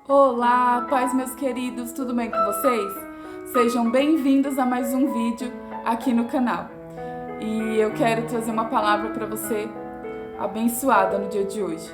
Olá, paz meus queridos, tudo bem com vocês? Sejam bem-vindos a mais um vídeo aqui no canal. E eu quero trazer uma palavra para você abençoada no dia de hoje,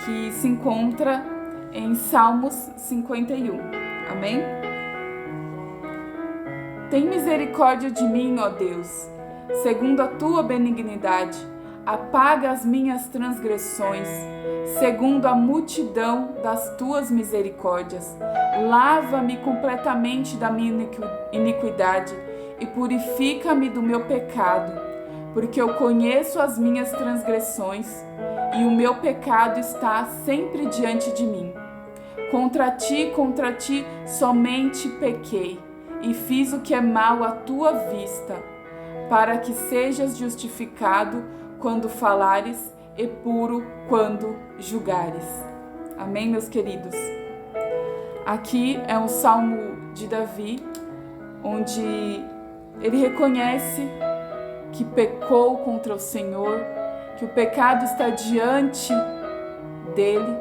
que se encontra em Salmos 51. Amém? Tem misericórdia de mim, ó Deus, segundo a tua benignidade, apaga as minhas transgressões, segundo a multidão das tuas misericórdias. Lava-me completamente da minha iniquidade e purifica-me do meu pecado, porque eu conheço as minhas transgressões e o meu pecado está sempre diante de mim. Contra ti somente pequei e fiz o que é mal à tua vista, para que sejas justificado quando falares e puro quando julgares. Amém, meus queridos? Aqui é um salmo de Davi, onde ele reconhece que pecou contra o Senhor, que o pecado está diante dele.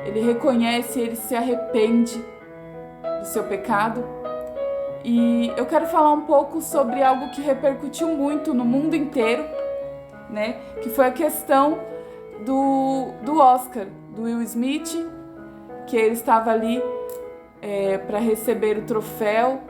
Ele reconhece, ele se arrepende do seu pecado. E eu quero falar um pouco sobre algo que repercutiu muito no mundo inteiro, né? Que foi a questão do Oscar, do Will Smith, que ele estava ali para receber o troféu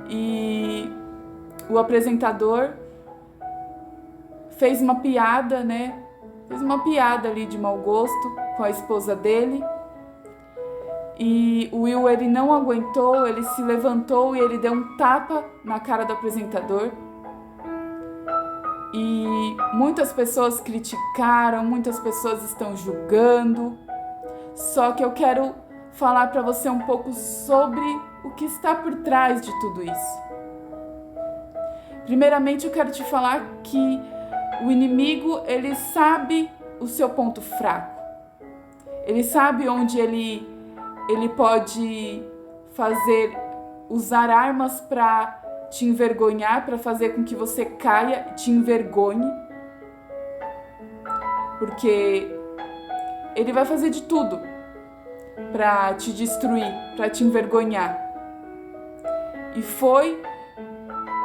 e o apresentador fez uma piada, né? Fez uma piada ali de mau gosto com a esposa dele. E o Will, ele não aguentou, ele se levantou e ele deu um tapa na cara do apresentador. E muitas pessoas criticaram, muitas pessoas estão julgando. Só que eu quero falar para você um pouco sobre o que está por trás de tudo isso. Primeiramente, eu quero te falar que o inimigo, ele sabe o seu ponto fraco. Ele sabe onde ele pode usar armas para te envergonhar, para fazer com que você caia, te envergonhe. Porque ele vai fazer de tudo para te destruir, para te envergonhar. E foi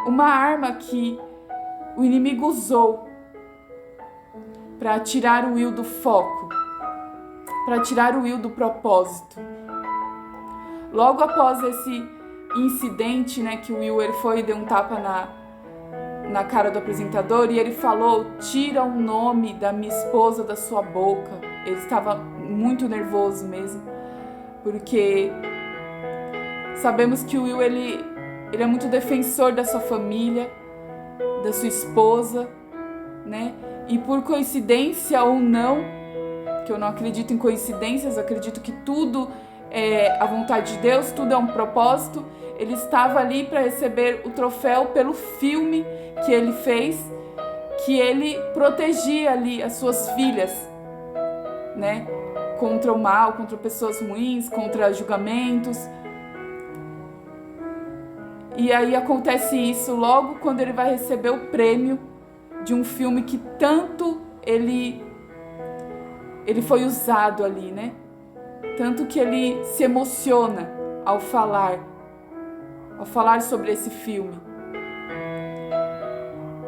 uma arma que o inimigo usou para tirar o Will do foco, para tirar o Will do propósito. Logo após esse incidente, né, que o Will ele foi e deu um tapa na cara do apresentador e ele falou: tira o nome da minha esposa da sua boca. Ele estava muito nervoso mesmo, porque sabemos que o Will ele é muito defensor da sua família, da sua esposa, né? E por coincidência ou não, que eu não acredito em coincidências, eu acredito que tudo é a vontade de Deus, tudo é um propósito. Ele estava ali para receber o troféu pelo filme que ele fez, que ele protegia ali as suas filhas, né? Contra o mal, contra pessoas ruins, contra julgamentos. E aí acontece isso logo quando ele vai receber o prêmio de um filme que tanto ele foi usado ali, né? Tanto que ele se emociona ao falar sobre esse filme.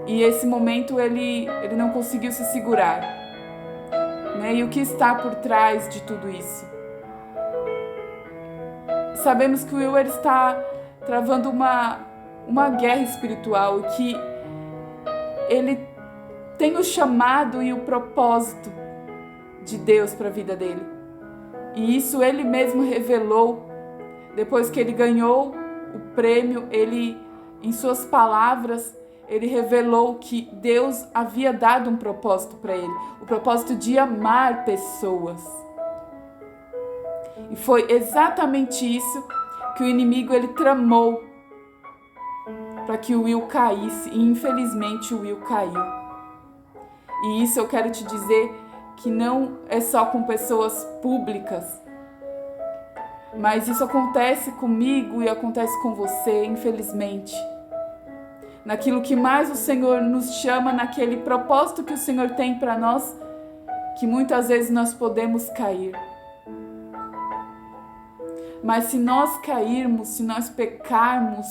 E esse momento ele não conseguiu se segurar, né? E o que está por trás de tudo isso? Sabemos que o Will está travando uma guerra espiritual e que ele tem o chamado e o propósito de Deus para a vida dele. E isso ele mesmo revelou depois que ele ganhou o prêmio. Ele, em suas palavras, ele revelou que Deus havia dado um propósito para ele, o propósito de amar pessoas. E foi exatamente isso que o inimigo ele tramou para que o Will caísse, e infelizmente o Will caiu. E isso eu quero te dizer que não é só com pessoas públicas, mas isso acontece comigo e acontece com você, infelizmente. Naquilo que mais o Senhor nos chama, naquele propósito que o Senhor tem para nós, que muitas vezes nós podemos cair. Mas se nós cairmos, se nós pecarmos,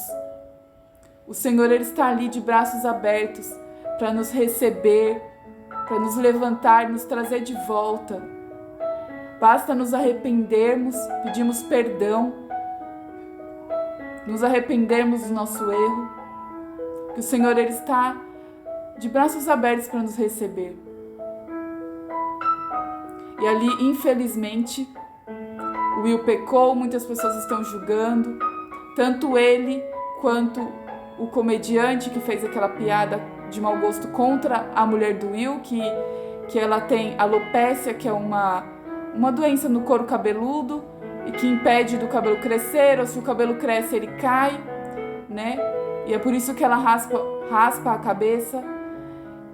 o Senhor ele está ali de braços abertos para nos receber, para nos levantar, nos trazer de volta. Basta nos arrependermos, pedirmos perdão, nos arrependermos do nosso erro, que o Senhor ele está de braços abertos para nos receber. E ali, infelizmente, o Will pecou, muitas pessoas estão julgando, tanto ele quanto o comediante que fez aquela piada de mau gosto contra a mulher do Will, que ela tem alopécia, que é uma doença no couro cabeludo e que impede do cabelo crescer, ou se o cabelo cresce ele cai, né? E é por isso que ela raspa a cabeça.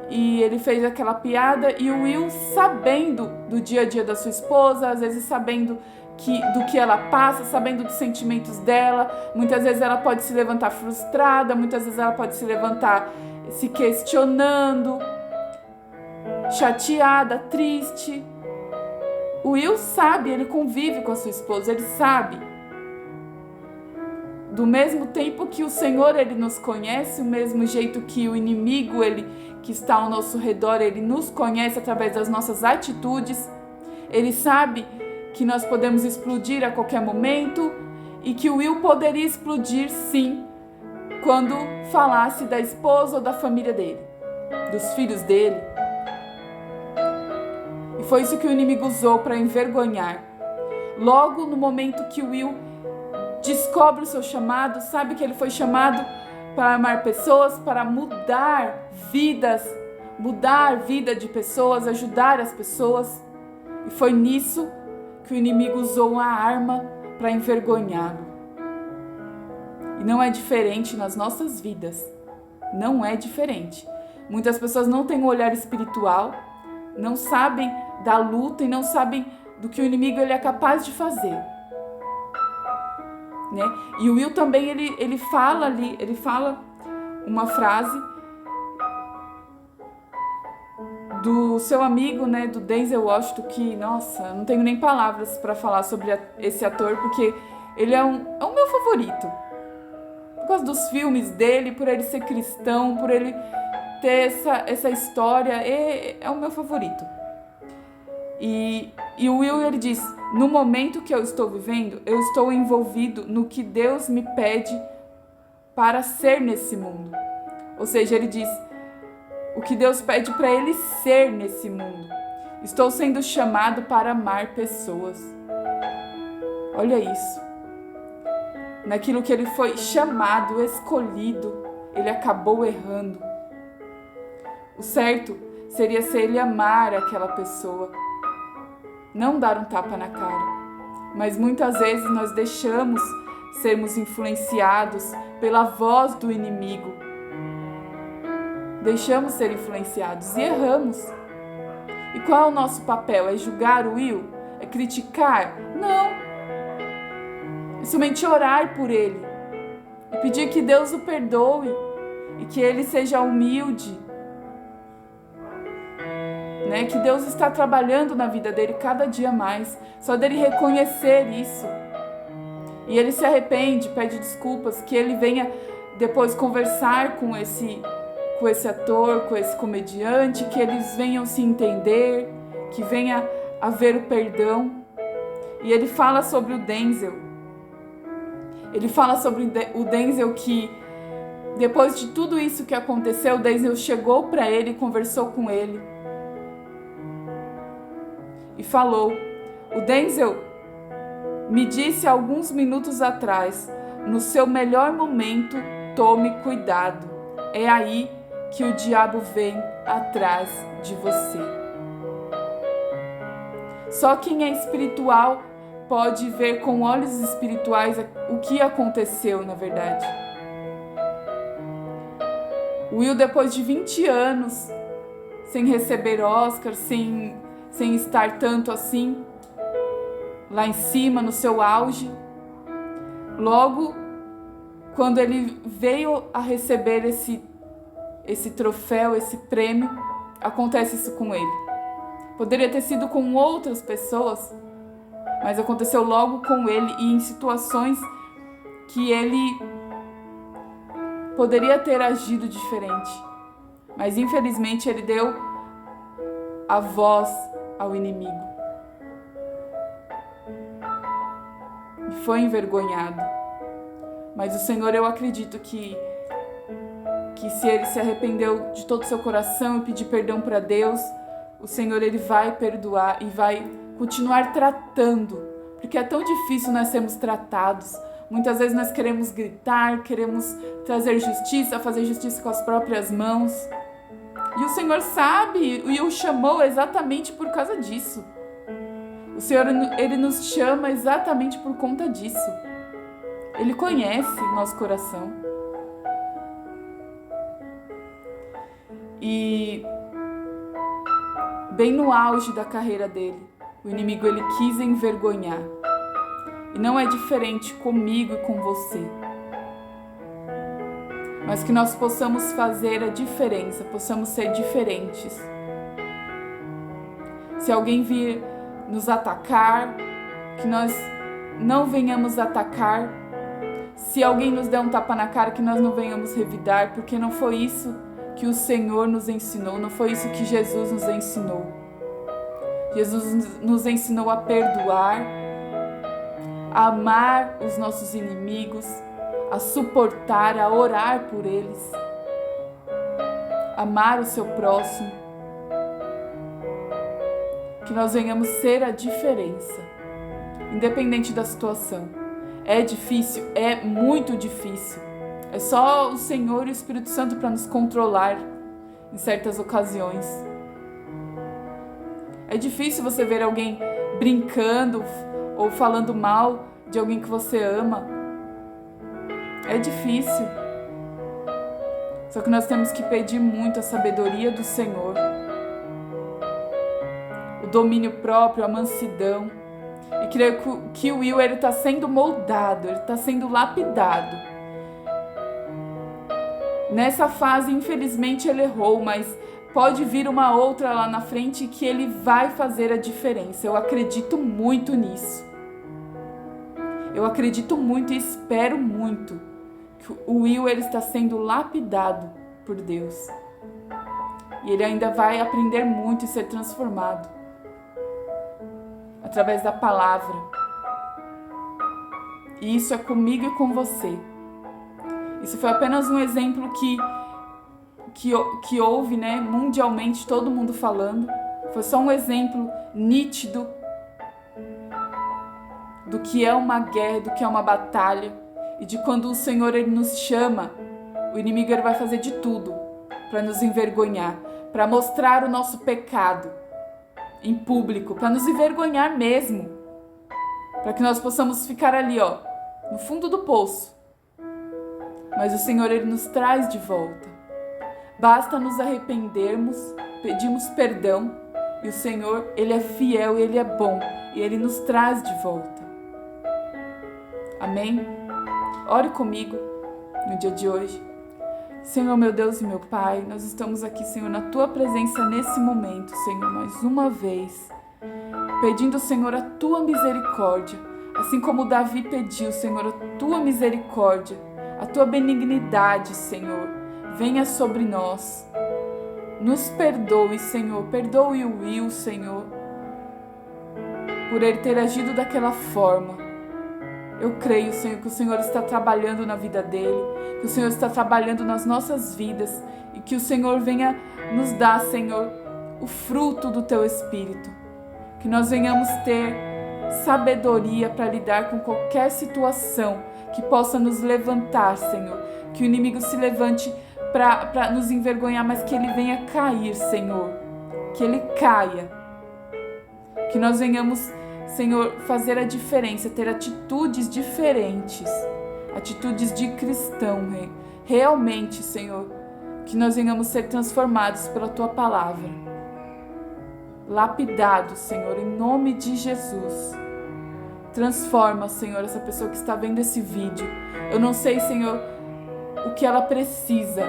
E ele fez aquela piada, e o Will, sabendo do dia a dia da sua esposa, às vezes sabendo do que ela passa, sabendo dos sentimentos dela, muitas vezes ela pode se levantar frustrada, muitas vezes ela pode se levantar se questionando, chateada, triste. O Will sabe, ele convive com a sua esposa, ele sabe. Do mesmo tempo que o Senhor ele nos conhece, o mesmo jeito que o inimigo que está ao nosso redor, ele nos conhece através das nossas atitudes. Ele sabe que nós podemos explodir a qualquer momento e que o Will poderia explodir sim quando falasse da esposa ou da família dele, dos filhos dele. E foi isso que o inimigo usou para envergonhar. Logo no momento que o Will descobre o seu chamado, sabe que ele foi chamado para amar pessoas, para mudar vidas, mudar a vida de pessoas, ajudar as pessoas. E foi nisso que o inimigo usou uma arma para envergonhá-lo. E não é diferente nas nossas vidas. Não é diferente. Muitas pessoas não têm um olhar espiritual, não sabem da luta e não sabem do que o inimigo ele é capaz de fazer. Né? E o Will também, ele fala uma frase do seu amigo, né, do Denzel Washington, que, nossa, eu não tenho nem palavras para falar sobre esse ator, porque ele é o meu favorito. Por causa dos filmes dele, por ele ser cristão, por ele ter essa história, é o meu favorito. E o Will, ele diz: no momento que eu estou vivendo, eu estou envolvido no que Deus me pede para ser nesse mundo. Ou seja, ele diz o que Deus pede para ele ser nesse mundo. Estou sendo chamado para amar pessoas. Olha isso. Naquilo que ele foi chamado, escolhido, ele acabou errando. O certo seria ser ele amar aquela pessoa, não dar um tapa na cara. Mas muitas vezes nós deixamos sermos influenciados pela voz do inimigo. Deixamos ser influenciados e erramos. E qual é o nosso papel? É julgar o Will? É criticar? Não. É somente orar por ele e pedir que Deus o perdoe e que ele seja humilde. Né? Que Deus está trabalhando na vida dele cada dia mais. Só dele reconhecer isso. E ele se arrepende, pede desculpas, que ele venha depois conversar com esse ator, com esse comediante, que eles venham se entender, que venha haver o perdão. E ele fala sobre o Denzel. Ele fala sobre o Denzel que, depois de tudo isso que aconteceu, o Denzel chegou para ele e conversou com ele. E falou: o Denzel me disse alguns minutos atrás, no seu melhor momento, tome cuidado. É aí que o diabo vem atrás de você. Só quem é espiritual pode ver com olhos espirituais o que aconteceu na verdade. Will, depois de 20 anos sem receber Oscar, sem estar tanto assim lá em cima, no seu auge, logo quando ele veio a receber esse troféu, esse prêmio, acontece isso com ele. Poderia ter sido com outras pessoas, mas aconteceu logo com ele e em situações que ele poderia ter agido diferente. Mas infelizmente ele deu a voz ao inimigo e foi envergonhado. Mas o Senhor, eu acredito que se ele se arrependeu de todo o seu coração e pedir perdão para Deus, o Senhor, ele vai perdoar e vai continuar tratando, porque é tão difícil nós sermos tratados. Muitas vezes nós queremos gritar, queremos trazer justiça, fazer justiça com as próprias mãos. E o Senhor sabe e o chamou exatamente por causa disso. O Senhor, ele nos chama exatamente por conta disso. Ele conhece o nosso coração. E bem no auge da carreira dele, o inimigo ele quis envergonhar. E não é diferente comigo e com você. Mas que nós possamos fazer a diferença, possamos ser diferentes. Se alguém vir nos atacar, que nós não venhamos atacar. Se alguém nos der um tapa na cara, que nós não venhamos revidar, porque não foi isso que o Senhor nos ensinou, não foi isso que Jesus nos ensinou. Jesus nos ensinou a perdoar, a amar os nossos inimigos, a suportar, a orar por eles, amar o seu próximo. Que nós venhamos ser a diferença, independente da situação. É difícil, é muito difícil. É só o Senhor e o Espírito Santo para nos controlar em certas ocasiões. É difícil você ver alguém brincando ou falando mal de alguém que você ama. É difícil. Só que nós temos que pedir muito a sabedoria do Senhor, o domínio próprio, a mansidão. E creio que o Will está sendo moldado, ele está sendo lapidado. Nessa fase, infelizmente, ele errou, mas pode vir uma outra lá na frente que ele vai fazer a diferença. Eu acredito muito nisso. Eu acredito muito e espero muito que o Will ele está sendo lapidado por Deus. E ele ainda vai aprender muito e ser transformado através da palavra. E isso é comigo e com você. Isso foi apenas um exemplo que houve, né, mundialmente, todo mundo falando. Foi só um exemplo nítido do que é uma guerra, do que é uma batalha. E de quando o Senhor ele nos chama, o inimigo ele vai fazer de tudo para nos envergonhar, para mostrar o nosso pecado em público, para nos envergonhar mesmo, para que nós possamos ficar ali, ó, no fundo do poço. Mas o Senhor ele nos traz de volta. Basta nos arrependermos, pedirmos perdão, e o Senhor ele é fiel, ele é bom, e ele nos traz de volta. Amém? Ore comigo no dia de hoje. Senhor, meu Deus e meu Pai, nós estamos aqui, Senhor, na Tua presença nesse momento, Senhor, mais uma vez, pedindo, Senhor, a Tua misericórdia, assim como Davi pediu, Senhor, a Tua misericórdia, a Tua benignidade, Senhor, venha sobre nós. Nos perdoe, Senhor, perdoe o Will, Senhor, por ele ter agido daquela forma. Eu creio, Senhor, que o Senhor está trabalhando na vida dele, que o Senhor está trabalhando nas nossas vidas e que o Senhor venha nos dar, Senhor, o fruto do Teu Espírito. Que nós venhamos ter sabedoria para lidar com qualquer situação que possa nos levantar, Senhor. Que o inimigo se levante para nos envergonhar, mas que ele venha cair, Senhor. Que ele caia. Que nós venhamos, Senhor, fazer a diferença, ter atitudes diferentes, atitudes de cristão, realmente, Senhor, que nós venhamos ser transformados pela Tua palavra, lapidados, Senhor, em nome de Jesus. Transforma, Senhor, essa pessoa que está vendo esse vídeo. Eu não sei, Senhor, o que ela precisa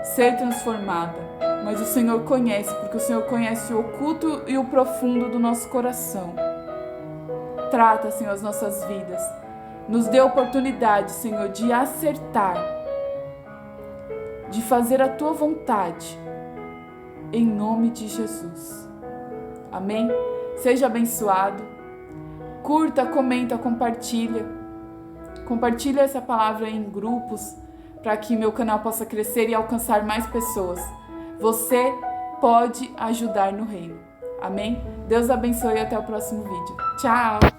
ser transformada, mas o Senhor conhece, porque o Senhor conhece o oculto e o profundo do nosso coração. trata, Senhor, as nossas vidas. Nos dê oportunidade, Senhor, de acertar, de fazer a Tua vontade, em nome de Jesus. Amém? Seja abençoado. Curta, comenta, compartilha. Compartilha essa palavra em grupos, para que meu canal possa crescer e alcançar mais pessoas. Você pode ajudar no reino. Amém? Deus abençoe e até o próximo vídeo. Tchau!